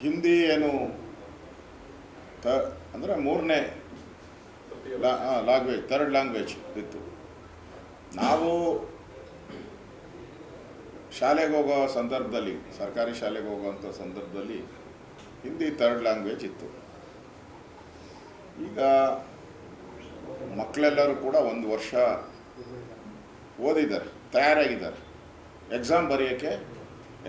ಹಿಂದಿ ಏನು ಅಂದರೆ ಮೂರನೇ ಲ್ಯಾಂಗ್ವೇಜ್, ಥರ್ಡ್ ಲ್ಯಾಂಗ್ವೇಜ್ ಇತ್ತು. ನಾವು ಶಾಲೆಗೆ ಹೋಗೋ ಸಂದರ್ಭದಲ್ಲಿ, ಸರ್ಕಾರಿ ಶಾಲೆಗೆ ಹೋಗೋವಂಥ ಸಂದರ್ಭದಲ್ಲಿ ಹಿಂದಿ ಥರ್ಡ್ ಲ್ಯಾಂಗ್ವೇಜ್ ಇತ್ತು. ಈಗ ಮಕ್ಕಳೆಲ್ಲರೂ ಕೂಡ ಒಂದು ವರ್ಷ ಓದಿದ್ದಾರೆ, ತಯಾರಾಗಿದ್ದಾರೆ, ಎಕ್ಸಾಮ್ ಬರೆಯೋಕ್ಕೆ,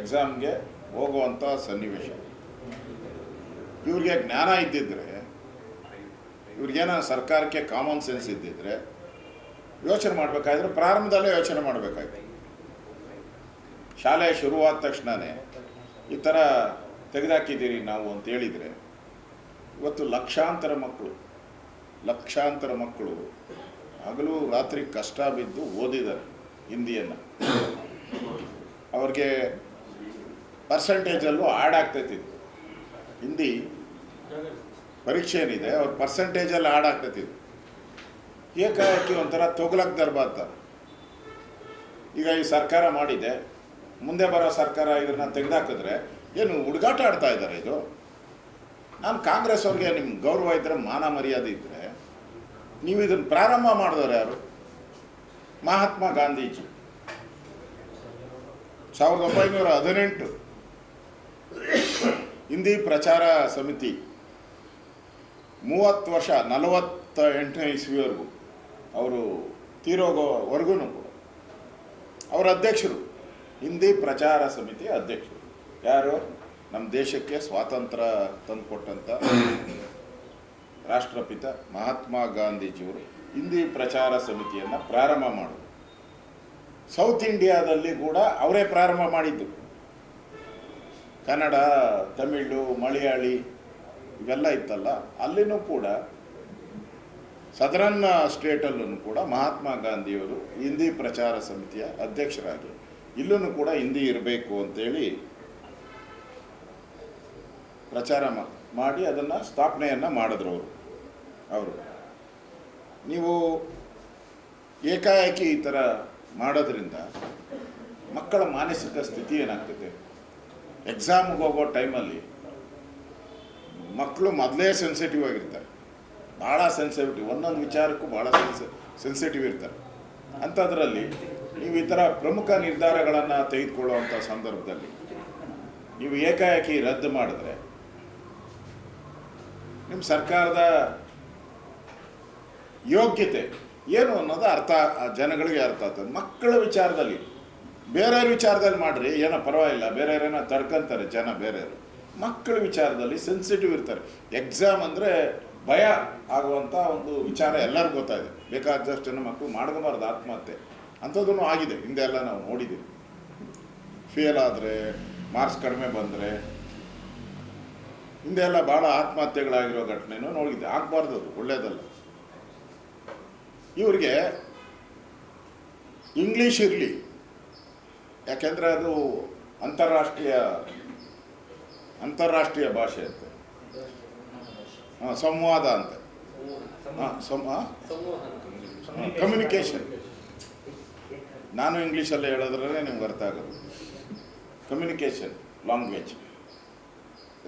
ಎಕ್ಸಾಮ್ಗೆ ಹೋಗುವಂಥ ಸನ್ನಿವೇಶ. ಇವ್ರಿಗೆ ಜ್ಞಾನ ಇದ್ದಿದ್ದರೆ, ಇವ್ರಿಗೇನೋ ಸರ್ಕಾರಕ್ಕೆ ಕಾಮನ್ ಸೆನ್ಸ್ ಇದ್ದಿದ್ರೆ ಯೋಚನೆ ಮಾಡಬೇಕಾದ್ರೆ ಪ್ರಾರಂಭದಲ್ಲೇ ಯೋಚನೆ ಮಾಡಬೇಕಾಯ್ತು. ಶಾಲೆ ಶುರುವಾದ ತಕ್ಷಣವೇ ಈ ಥರ ತೆಗೆದಾಕಿದ್ದೀರಿ ನಾವು ಅಂತ ಹೇಳಿದರೆ ಇವತ್ತು ಲಕ್ಷಾಂತರ ಮಕ್ಕಳು ಹಗಲು ರಾತ್ರಿ ಕಷ್ಟ ಬಿದ್ದು ಓದಿದ್ದಾರೆ ಹಿಂದಿಯನ್ನು. ಅವ್ರಿಗೆ ಪರ್ಸೆಂಟೇಜಲ್ಲೂ ಆ್ಯಡ್ ಆಗ್ತೈತಿದ್ದು. ಹಿಂದಿ ಪರೀಕ್ಷೆ ಏನಿದೆ ಅವ್ರ ಪರ್ಸೆಂಟೇಜಲ್ಲಿ ಆ್ಯಡ್ ಆಗ್ತೈತಿದ್ದು. ಏಕಾಏಕಿ ಒಂಥರ ತೊಗಲಕ್ ದರ್ಬಾತ. ಈಗ ಈ ಸರ್ಕಾರ ಮಾಡಿದೆ, ಮುಂದೆ ಬರೋ ಸರ್ಕಾರ ಇದನ್ನು ತೆಗೆದಾಕಿದ್ರೆ ಏನು ಹುಡುಗಾಟ ಆಡ್ತಾ ಇದ್ದಾರೆ ಇದು? ನಾನು ಕಾಂಗ್ರೆಸ್ ಅವ್ರಿಗೆ ನಿಮ್ಮ ಗೌರವ ಇದ್ದರೆ, ಮಾನ ಮರ್ಯಾದೆ ಇದ್ದರೆ ನೀವು ಇದನ್ನು ಪ್ರಾರಂಭ ಮಾಡಿದವರು ಯಾರು? ಮಹಾತ್ಮ ಗಾಂಧೀಜಿ 1918 ಹಿಂದಿ ಪ್ರಚಾರ ಸಮಿತಿ 30 ವರ್ಷ, 48ನೇ ಇಸ್ವಿವರೆಗೂ ಅವರು ತೀರೋಗೋವರೆಗೂ ಕೂಡ ಅವರ ಅಧ್ಯಕ್ಷರು, ಹಿಂದಿ ಪ್ರಚಾರ ಸಮಿತಿ ಅಧ್ಯಕ್ಷರು ಯಾರು? ನಮ್ಮ ದೇಶಕ್ಕೆ ಸ್ವಾತಂತ್ರ್ಯ ತಂದುಕೊಟ್ಟಂಥ ರಾಷ್ಟ್ರಪಿತ ಮಹಾತ್ಮ ಗಾಂಧೀಜಿಯವರು ಹಿಂದಿ ಪ್ರಚಾರ ಸಮಿತಿಯನ್ನು ಪ್ರಾರಂಭ ಮಾಡೋದು. ಸೌತ್ ಇಂಡಿಯಾದಲ್ಲಿ ಕೂಡ ಅವರೇ ಪ್ರಾರಂಭ ಮಾಡಿದ್ದು. ಕನ್ನಡ, ತಮಿಳು, ಮಲಯಾಳಿ ಇವೆಲ್ಲ ಇತ್ತಲ್ಲ, ಅಲ್ಲಿನೂ ಕೂಡ ಸದರನ್ ಸ್ಟೇಟಲ್ಲೂ ಕೂಡ ಮಹಾತ್ಮ ಗಾಂಧಿಯವರು ಹಿಂದಿ ಪ್ರಚಾರ ಸಮಿತಿಯ ಅಧ್ಯಕ್ಷರಾಗಿ ಇಲ್ಲೂ ಕೂಡ ಹಿಂದಿ ಇರಬೇಕು ಅಂತೇಳಿ ಪ್ರಚಾರ ಮಾಡಿ ಅದನ್ನು ಸ್ಥಾಪನೆಯನ್ನು ಮಾಡಿದ್ರು ಅವರು. ನೀವು ಏಕಾಏಕಿ ಈ ಥರ ಮಾಡೋದ್ರಿಂದ ಮಕ್ಕಳ ಮಾನಸಿಕ ಸ್ಥಿತಿ ಏನಾಗ್ತದೆ? ಎಕ್ಸಾಮ್ಗೆ ಹೋಗೋ ಟೈಮಲ್ಲಿ ಮಕ್ಕಳು ಮೊದಲೇ ಸೆನ್ಸಿಟಿವ್ ಆಗಿರ್ತಾರೆ, ಭಾಳ ಸೆನ್ಸಿಟಿವ್, ಒಂದೊಂದು ವಿಚಾರಕ್ಕೂ ಭಾಳ ಸೆನ್ಸಿಟಿವ್ ಇರ್ತಾರೆ. ಅಂಥದ್ರಲ್ಲಿ ನೀವು ಈ ಥರ ಪ್ರಮುಖ ನಿರ್ಧಾರಗಳನ್ನು ತೆಗೆದುಕೊಳ್ಳುವಂಥ ಸಂದರ್ಭದಲ್ಲಿ ನೀವು ಏಕಾಏಕಿ ರದ್ದು ಮಾಡಿದ್ರೆ ನಿಮ್ಮ ಸರ್ಕಾರದ ಯೋಗ್ಯತೆ ಏನು ಅನ್ನೋದು ಜನಗಳಿಗೆ ಅರ್ಥ ಆಗ್ತದೆ. ಮಕ್ಕಳ ವಿಚಾರದಲ್ಲಿ, ಬೇರೆಯವ್ರ ವಿಚಾರದಲ್ಲಿ ಮಾಡಿರಿ ಏನೋ ಪರವಾಗಿಲ್ಲ, ಬೇರೆಯವರೇನೋ ತಡ್ಕೊಂತಾರೆ ಜನ, ಬೇರೆಯವರು. ಮಕ್ಕಳ ವಿಚಾರದಲ್ಲಿ ಸೆನ್ಸಿಟಿವ್ ಇರ್ತಾರೆ. ಎಕ್ಸಾಮ್ ಅಂದರೆ ಭಯ ಆಗುವಂಥ ಒಂದು ವಿಚಾರ ಎಲ್ಲರಿಗೂ ಗೊತ್ತಾಗಿದೆ. ಬೇಕಾದಷ್ಟು ಜನ ಮಕ್ಕಳು ಮಾಡ್ಕೋಬಾರ್ದು ಆತ್ಮಹತ್ಯೆ, ಅಂಥದ್ದೂ ಆಗಿದೆ. ಹಿಂದೆ ಎಲ್ಲ ನಾವು ನೋಡಿದ್ದೀವಿ. ಫೇಲ್ ಆದರೆ, ಮಾರ್ಕ್ಸ್ ಕಡಿಮೆ ಬಂದರೆ, ಹಿಂದೆ ಎಲ್ಲ ಭಾಳ ಆತ್ಮಹತ್ಯೆಗಳಾಗಿರೋ ಘಟನೆನೂ ನೋಡಿದ್ದೆ. ಆಗಬಾರ್ದು, ಅದು ಒಳ್ಳೆಯದಲ್ಲ. ಇವ್ರಿಗೆ ಇಂಗ್ಲೀಷ್ ಇರಲಿ, ಯಾಕೆಂದರೆ ಅದು ಅಂತಾರಾಷ್ಟ್ರೀಯ ಭಾಷೆ ಅಂತೆ, ಸಂವಾದ ಅಂತೆ, ಕಮ್ಯುನಿಕೇಷನ್. ನಾನು ಇಂಗ್ಲೀಷಲ್ಲೇ ಹೇಳಿದ್ರೆ ನಿಮ್ಗೆ ಅರ್ಥ ಆಗೋದು. ಕಮ್ಯುನಿಕೇಷನ್ ಲ್ಯಾಂಗ್ವೇಜ್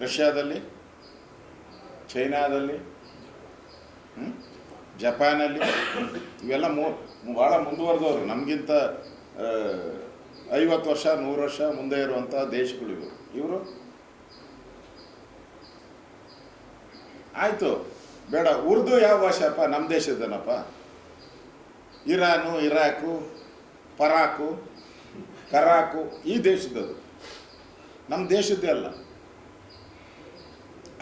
ರಷ್ಯಾದಲ್ಲಿ, ಚೈನಾದಲ್ಲಿ, ಜಪಾನಲ್ಲಿ ಇವೆಲ್ಲ ಭಾಳ ಮುಂದುವರೆದವರು. ನಮಗಿಂತ 50 ವರ್ಷ 100 ವರ್ಷ ಮುಂದೆ ಇರುವಂಥ ದೇಶಗಳು ಇವರು. ಆಯಿತು, ಬೇಡ. ಉರ್ದು ಯಾವ ಭಾಷೆಪ್ಪ? ನಮ್ಮ ದೇಶದನಪ್ಪ. ಇರಾನು, ಇರಾಕು, ಪರಾಕು, ಕರಾಕು ಈ ದೇಶದದು, ನಮ್ಮ ದೇಶದ್ದೇ ಅಲ್ಲ.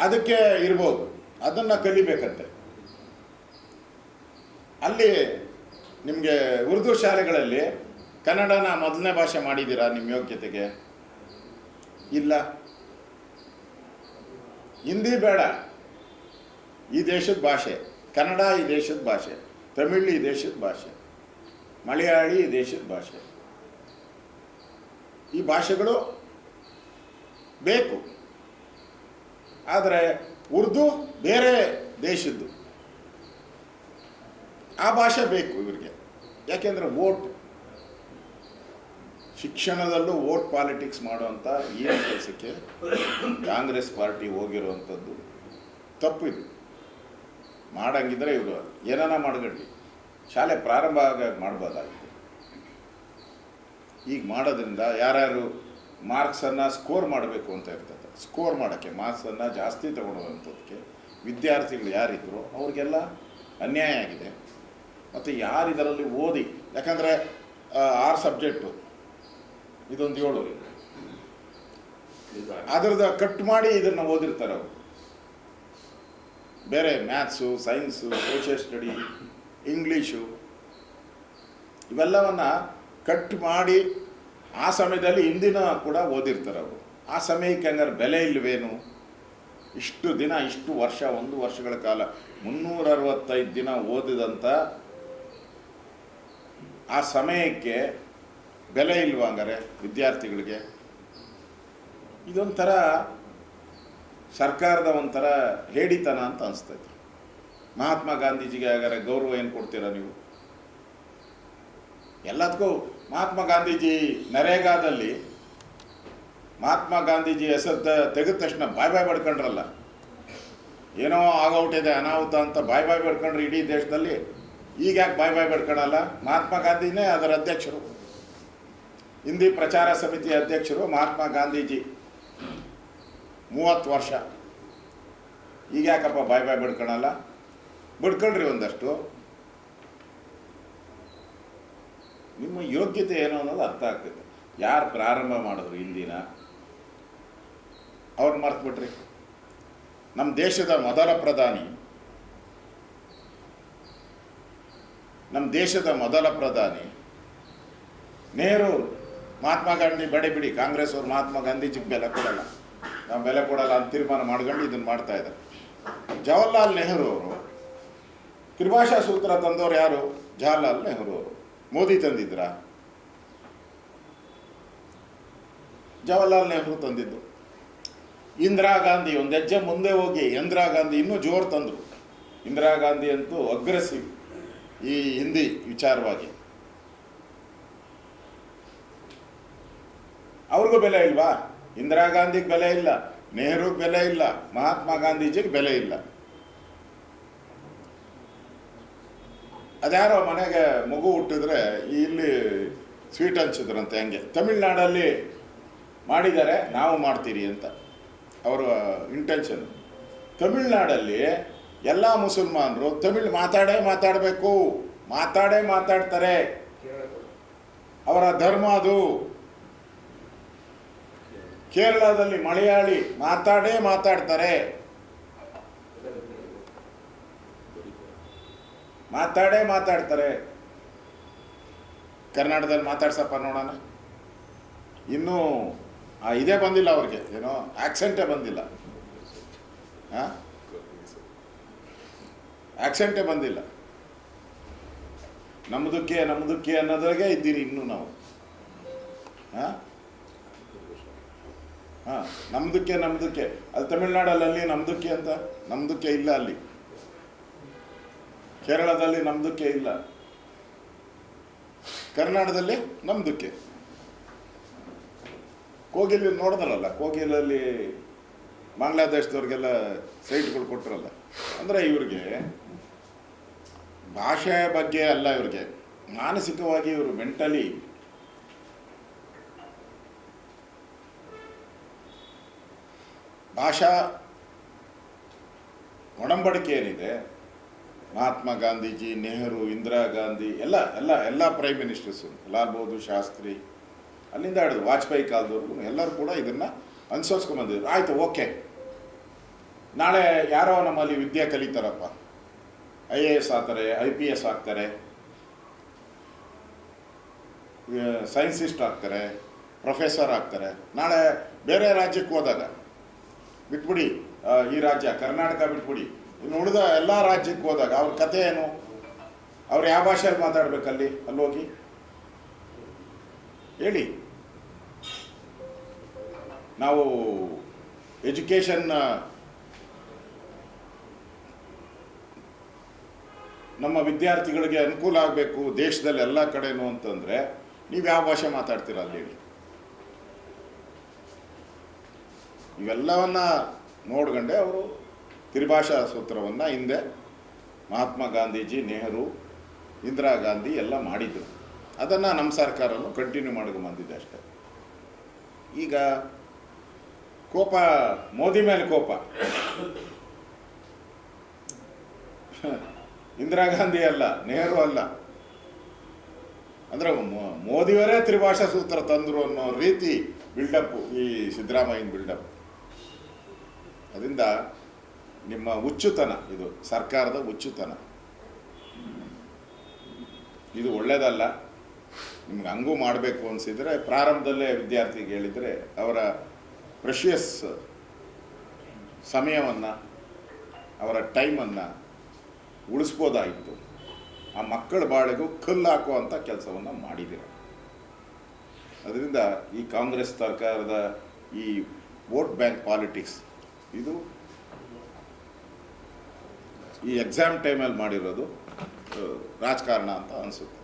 ಅದಕ್ಕೆ ಇರ್ಬೋದು, ಅದನ್ನು ಕಲಿಬೇಕಂತೆ. ಅಲ್ಲಿ ನಿಮಗೆ ಉರ್ದು ಶಾಲೆಗಳಲ್ಲಿ ಕನ್ನಡನ ಮೊದಲನೇ ಭಾಷೆ ಮಾಡಿದ್ದೀರಾ ನಿಮ್ಮ ಯೋಗ್ಯತೆಗೆ? ಇಲ್ಲ. ಹಿಂದಿ ಬೇಡ, ಈ ದೇಶದ ಭಾಷೆ. ಕನ್ನಡ ಈ ದೇಶದ ಭಾಷೆ, ತಮಿಳು ಈ ದೇಶದ ಭಾಷೆ, ಮಲಯಾಳಿ ಈ ದೇಶದ ಭಾಷೆ. ಈ ಭಾಷೆಗಳು ಬೇಕು. ಆದರೆ ಉರ್ದು ಬೇರೆ ದೇಶದ್ದು, ಆ ಭಾಷೆ ಬೇಕು ಇವರಿಗೆ. ಯಾಕೆಂದರೆ ವೋಟ್ ಶಿಕ್ಷಣದಲ್ಲೂ ವೋಟ್ ಪಾಲಿಟಿಕ್ಸ್ ಮಾಡುವಂಥ ಈ ಕೆಲಸಕ್ಕೆ ಕಾಂಗ್ರೆಸ್ ಪಾರ್ಟಿ ಹೋಗಿರುವಂಥದ್ದು ತಪ್ಪಿದು. ಮಾಡಂಗಿದ್ರೆ ಇವರು ಏನಾನ ಮಾಡ್ಕೊಳ್ಳಿ, ಶಾಲೆ ಪ್ರಾರಂಭ ಮಾಡ್ಬೋದಾಗಿದೆ. ಈಗ ಮಾಡೋದ್ರಿಂದ ಯಾರ್ಯಾರು ಮಾರ್ಕ್ಸನ್ನು ಸ್ಕೋರ್ ಮಾಡಬೇಕು ಅಂತ ಇರ್ತದೆ, ಸ್ಕೋರ್ ಮಾಡೋಕ್ಕೆ ಮಾರ್ಕ್ಸನ್ನು ಜಾಸ್ತಿ ತಗೊಳ್ಳುವಂಥದ್ದಕ್ಕೆ ವಿದ್ಯಾರ್ಥಿಗಳು ಯಾರಿದ್ರು ಅವ್ರಿಗೆಲ್ಲ ಅನ್ಯಾಯ ಆಗಿದೆ. ಮತ್ತು ಯಾರು ಇದರಲ್ಲಿ ಓದಿ, ಯಾಕಂದರೆ 6 ಸಬ್ಜೆಕ್ಟು, ಇದೊಂದು 7, ಅದರದ ಕಟ್ ಮಾಡಿ ಇದನ್ನು ಓದಿರ್ತಾರೆ ಅವರು. ಬೇರೆ maths, science, social study, English ಇವೆಲ್ಲವನ್ನು ಕಟ್ ಮಾಡಿ ಆ ಸಮಯದಲ್ಲಿ ಹಿಂದಿನ ಕೂಡ ಓದಿರ್ತಾರೆ ಅವರು. ಆ ಸಮಯಕ್ಕೆ ಹಂಗಾರೆ ಬೆಲೆ ಇಲ್ಲವೇನು? ಇಷ್ಟು ದಿನ, ಇಷ್ಟು ವರ್ಷ, 1 ವರ್ಷಗಳ ಕಾಲ 365 ದಿನ ಓದಿದಂಥ ಆ ಸಮಯಕ್ಕೆ ಬೆಲೆ ಇಲ್ವಾ ಹಂಗಾರೆ ವಿದ್ಯಾರ್ಥಿಗಳಿಗೆ? ಇದೊಂಥರ ಸರ್ಕಾರದ ಒಂಥರ ಹೇಡಿತನ ಅಂತ ಅನಿಸ್ತೈತೆ. ಮಹಾತ್ಮ ಗಾಂಧೀಜಿಗೆ ಹಾಗಾದ್ರೆ ಗೌರವ ಏನು ಕೊಡ್ತೀರಾ ನೀವು? ಎಲ್ಲದಕ್ಕೂ ಮಹಾತ್ಮ ಗಾಂಧೀಜಿ ನರೇಗಾದಲ್ಲಿ ಮಹಾತ್ಮ ಗಾಂಧೀಜಿ ಹೆಸರು ತೆಗೆದ ತಕ್ಷಣ ಬಾಯ್ ಬಡ್ಕೊಂಡ್ರಲ್ಲ, ಏನೋ ಆಗೋಟಿದೆ ಅನಾಹುತ ಅಂತ ಬಾಯ್ ಬಡ್ಕೊಂಡ್ರೆ ಇಡೀ ದೇಶದಲ್ಲಿ. ಈಗ ಯಾಕೆ ಬಾಯ್ ಬಡ್ಕೊಳಲ್ಲ? ಮಹಾತ್ಮ ಗಾಂಧಿನೇ ಅದರ ಅಧ್ಯಕ್ಷರು, ಹಿಂದಿ ಪ್ರಚಾರ ಸಮಿತಿ ಅಧ್ಯಕ್ಷರು ಮಹಾತ್ಮ ಗಾಂಧೀಜಿ 30 ವರ್ಷ. ಈಗ ಯಾಕಪ್ಪ ಬಾಯ್ ಬಡ್ಕೊಳಲ್ಲ? ಬಡ್ಕೊಳ್ರಿ ಒಂದಷ್ಟು. ನಿಮ್ಮ ಯೋಗ್ಯತೆ ಏನು ಅನ್ನೋದು ಅರ್ಥ ಆಗ್ತೈತೆ. ಯಾರು ಪ್ರಾರಂಭ ಮಾಡಿದ್ರು ಹಿಂದಿನ ಅವ್ರು ಮರ್ತುಬಿಟ್ರಿ. ನಮ್ಮ ದೇಶದ ಮೊದಲ ಪ್ರಧಾನಿ ನೆಹರು. ಮಹಾತ್ಮ ಗಾಂಧಿ ಬಿಡಿ, ಕಾಂಗ್ರೆಸ್ ಅವರು ಮಹಾತ್ಮ ಗಾಂಧೀಜಿಗೆ ಬೆಲೆ ಕೊಡಲ್ಲ, ನಾವು ಬೆಲೆ ಕೊಡಲ್ಲ ಅಂತ ತೀರ್ಮಾನ ಮಾಡ್ಕೊಂಡು ಇದನ್ನು ಮಾಡ್ತಾ ಇದ್ದಾರೆ. ಜವಾಹರ್ಲಾಲ್ ನೆಹರು ಅವರು ತ್ರಿಭಾಷಾ ಸೂತ್ರ ತಂದವರು ಯಾರು? ಜವಾಹರ್ಲಾಲ್ ನೆಹರು ಅವರು. ಮೋದಿ ತಂದಿದ್ರ? ಜವಾಹರ್ಲಾಲ್ ನೆಹರು ತಂದಿದ್ದು. ಇಂದಿರಾ ಗಾಂಧಿ ಒಂದು ಹೆಜ್ಜೆ ಮುಂದೆ ಹೋಗಿ ಇಂದಿರಾ ಗಾಂಧಿ ಇನ್ನೂ ಜೋರು ತಂದರು. ಇಂದಿರಾ ಗಾಂಧಿ ಅಂತೂ ಅಗ್ರೆಸಿವ್ ಈ ಹಿಂದಿ ವಿಚಾರವಾಗಿ. ಅವ್ರಿಗೂ ಬೆಲೆ ಇಲ್ವಾ? ಇಂದಿರಾ ಗಾಂಧಿಗೆ ಬೆಲೆ ಇಲ್ಲ, ನೆಹರುಗೆ ಬೆಲೆ ಇಲ್ಲ, ಮಹಾತ್ಮ ಗಾಂಧೀಜಿಗೆ ಬೆಲೆ ಇಲ್ಲ. ಅದ್ಯಾರೋ ಮನೆಗೆ ಮಗು ಹುಟ್ಟಿದ್ರೆ ಇಲ್ಲಿ ಸ್ವೀಟ್ ಹಂಚಿದ್ರಂತೆ, ಹಂಗೆ ತಮಿಳ್ನಾಡಲ್ಲಿ ಮಾಡಿದ್ದಾರೆ, ನಾವು ಮಾಡ್ತೀರಿ ಅಂತ ಅವರ ಇಂಟೆನ್ಷನ್. ತಮಿಳ್ನಾಡಲ್ಲಿ ಎಲ್ಲ ಮುಸಲ್ಮಾನರು ತಮಿಳ್ ಮಾತಾಡಬೇಕು, ಮಾತಾಡ್ತಾರೆ, ಅವರ ಧರ್ಮ ಅದು. ಕೇರಳದಲ್ಲಿ ಮಲಯಾಳಿ ಮಾತಾಡ್ತಾರೆ, ಕರ್ನಾಟಕದಲ್ಲಿ ಮಾತಾಡ್ಸಪ್ಪ ನೋಡೋಣ. ಇನ್ನೂ ಇದೇ ಬಂದಿಲ್ಲ ಅವ್ರಿಗೆ, ಏನೋ ಆಕ್ಸೆಂಟೇ ಬಂದಿಲ್ಲ. ಆಕ್ಸೆಂಟೇ ಬಂದಿಲ್ಲ. ನಮ್ಮದಕ್ಕೆ ಅನ್ನೋದ್ರಾಗೆ ಇದ್ದೀರಿ ಇನ್ನೂ ನಾವು. ನಮ್ದಕ್ಕೆ ಅಲ್ಲಿ ತಮಿಳ್ನಾಡಲ್ಲಿ ನಮ್ದಕ್ಕೆ ಅಂತ, ನಮ್ದಕ್ಕೆ ಇಲ್ಲ ಅಲ್ಲಿ. ಕೇರಳದಲ್ಲಿ ನಮ್ದಕ್ಕೆ ಇಲ್ಲ, ಕರ್ನಾಟಕದಲ್ಲಿ ನಮ್ದಕ್ಕೆ. ಕೋಗಿಲಿ ನೋಡಿದ್ರಲ್ಲ, ಕೋಗಿಲಲ್ಲಿ ಬಾಂಗ್ಲಾದೇಶದವ್ರಿಗೆಲ್ಲ ಸೈಟ್ಗಳು ಕೊಟ್ಟರಲ್ಲ. ಅಂದರೆ ಇವ್ರಿಗೆ ಭಾಷೆ ಬಗ್ಗೆ ಅಲ್ಲ, ಇವ್ರಿಗೆ ಮಾನಸಿಕವಾಗಿ ಇವರು ಮೆಂಟಲಿ ಭಾಷಾ ಒಡಂಬಡಿಕೆ ಏನಿದೆ, ಮಹಾತ್ಮ ಗಾಂಧೀಜಿ, ನೆಹರು, ಇಂದಿರಾ ಗಾಂಧಿ ಎಲ್ಲ ಪ್ರೈಮ್ ಮಿನಿಸ್ಟರ್ಸು, ಲಾಲ್ ಬಹದ್ದೂರ್ ಶಾಸ್ತ್ರಿ ಅಲ್ಲಿಂದ ಹಿಡಿದು ವಾಜಪೇಯಿ ಕಾಲದವ್ರಿಗೂ ಎಲ್ಲರೂ ಕೂಡ ಇದನ್ನು ಅನುಸರಿಸ್ಕೊಂಡ್ಬಂದಿದ್ರು. ಆಯಿತು, ಓಕೆ, ನಾಳೆ ಯಾರೋ ನಮ್ಮಲ್ಲಿ ವಿದ್ಯೆ ಕಲಿತಾರಪ್ಪ, IAS ಆಗ್ತಾರೆ, IPS ಆಗ್ತಾರೆ, ಸೈನ್ಸಿಸ್ಟ್ ಆಗ್ತಾರೆ, ಪ್ರೊಫೆಸರ್ ಆಗ್ತಾರೆ. ನಾಳೆ ಬೇರೆ ರಾಜ್ಯಕ್ಕೆ ಹೋದಾಗ ಬಿಟ್ಬಿಡಿ, ಈ ರಾಜ್ಯ ಕರ್ನಾಟಕ ಬಿಟ್ಬಿಡಿ, ಇನ್ನು ಉಳಿದ ಎಲ್ಲ ರಾಜ್ಯಕ್ಕೆ ಹೋದಾಗ ಅವ್ರ ಕತೆ ಏನು? ಅವ್ರು ಯಾವ ಭಾಷೆಯಲ್ಲಿ ಮಾತಾಡ್ಬೇಕಲ್ಲಿ ಹೋಗಿ ಹೇಳಿ. ನಾವು ಎಜುಕೇಷನ್ ನಮ್ಮ ವಿದ್ಯಾರ್ಥಿಗಳಿಗೆ ಅನುಕೂಲ ಆಗಬೇಕು ದೇಶದಲ್ಲಿ ಎಲ್ಲ ಕಡೆನೂ ಅಂತಂದರೆ ನೀವು ಯಾವ ಭಾಷೆ ಮಾತಾಡ್ತೀರ ಅಲ್ಲಿ ಹೇಳಿ. ಇವೆಲ್ಲವನ್ನ ನೋಡ್ಕೊಂಡೆ ಅವರು ತ್ರಿಭಾಷಾ ಸೂತ್ರವನ್ನು ಹಿಂದೆ ಮಹಾತ್ಮ ಗಾಂಧೀಜಿ, ನೆಹರು, ಇಂದಿರಾ ಗಾಂಧಿ ಎಲ್ಲ ಮಾಡಿದರು. ಅದನ್ನು ನಮ್ಮ ಸರ್ಕಾರನೂ ಕಂಟಿನ್ಯೂ ಮಾಡ್ಕೊಂಡು ಬಂದಿದೆ ಅಷ್ಟೇ. ಈಗ ಕೋಪ, ಮೋದಿ ಮೇಲೆ ಕೋಪ. ಇಂದಿರಾ ಗಾಂಧಿ ಅಲ್ಲ, ನೆಹರು ಅಲ್ಲ, ಅಂದರೆ ಮೋದಿಯವರೇ ತ್ರಿಭಾಷಾ ಸೂತ್ರ ತಂದರು ಅನ್ನೋ ರೀತಿ ಬಿಲ್ಡಪ್ಪು ಈ ಸಿದ್ದರಾಮಯ್ಯನ ಬಿಲ್ಡಪ್. ಅದರಿಂದ ನಿಮ್ಮ ಹುಚ್ಚುತನ, ಇದು ಸರ್ಕಾರದ ಹುಚ್ಚುತನ, ಇದು ಒಳ್ಳೆಯದಲ್ಲ. ನಿಮ್ಗೆ ಹಂಗೂ ಮಾಡಬೇಕು ಅನಿಸಿದರೆ ಪ್ರಾರಂಭದಲ್ಲೇ ವಿದ್ಯಾರ್ಥಿಗೆ ಹೇಳಿದರೆ ಅವರ ಪ್ರೆಷಿಯಸ್ ಸಮಯವನ್ನು, ಅವರ ಟೈಮನ್ನು ಉಳಿಸ್ಬೋದಾಯಿತು. ಆ ಮಕ್ಕಳ ಬಾಳೆಗೂ ಕಲ್ಲು ಹಾಕುವಂಥ ಕೆಲಸವನ್ನು ಮಾಡಿದ್ದೀರ. ಅದರಿಂದ ಈ ಕಾಂಗ್ರೆಸ್ ಸರ್ಕಾರದ ಈ ವೋಟ್ ಬ್ಯಾಂಕ್ ಪಾಲಿಟಿಕ್ಸ್, ಇದು ಈ ಎಕ್ಸಾಮ್ ಟೈಮಲ್ಲಿ ಮಾಡಿರೋದು ರಾಜಕಾರಣ ಅಂತ ಅನಿಸುತ್ತೆ.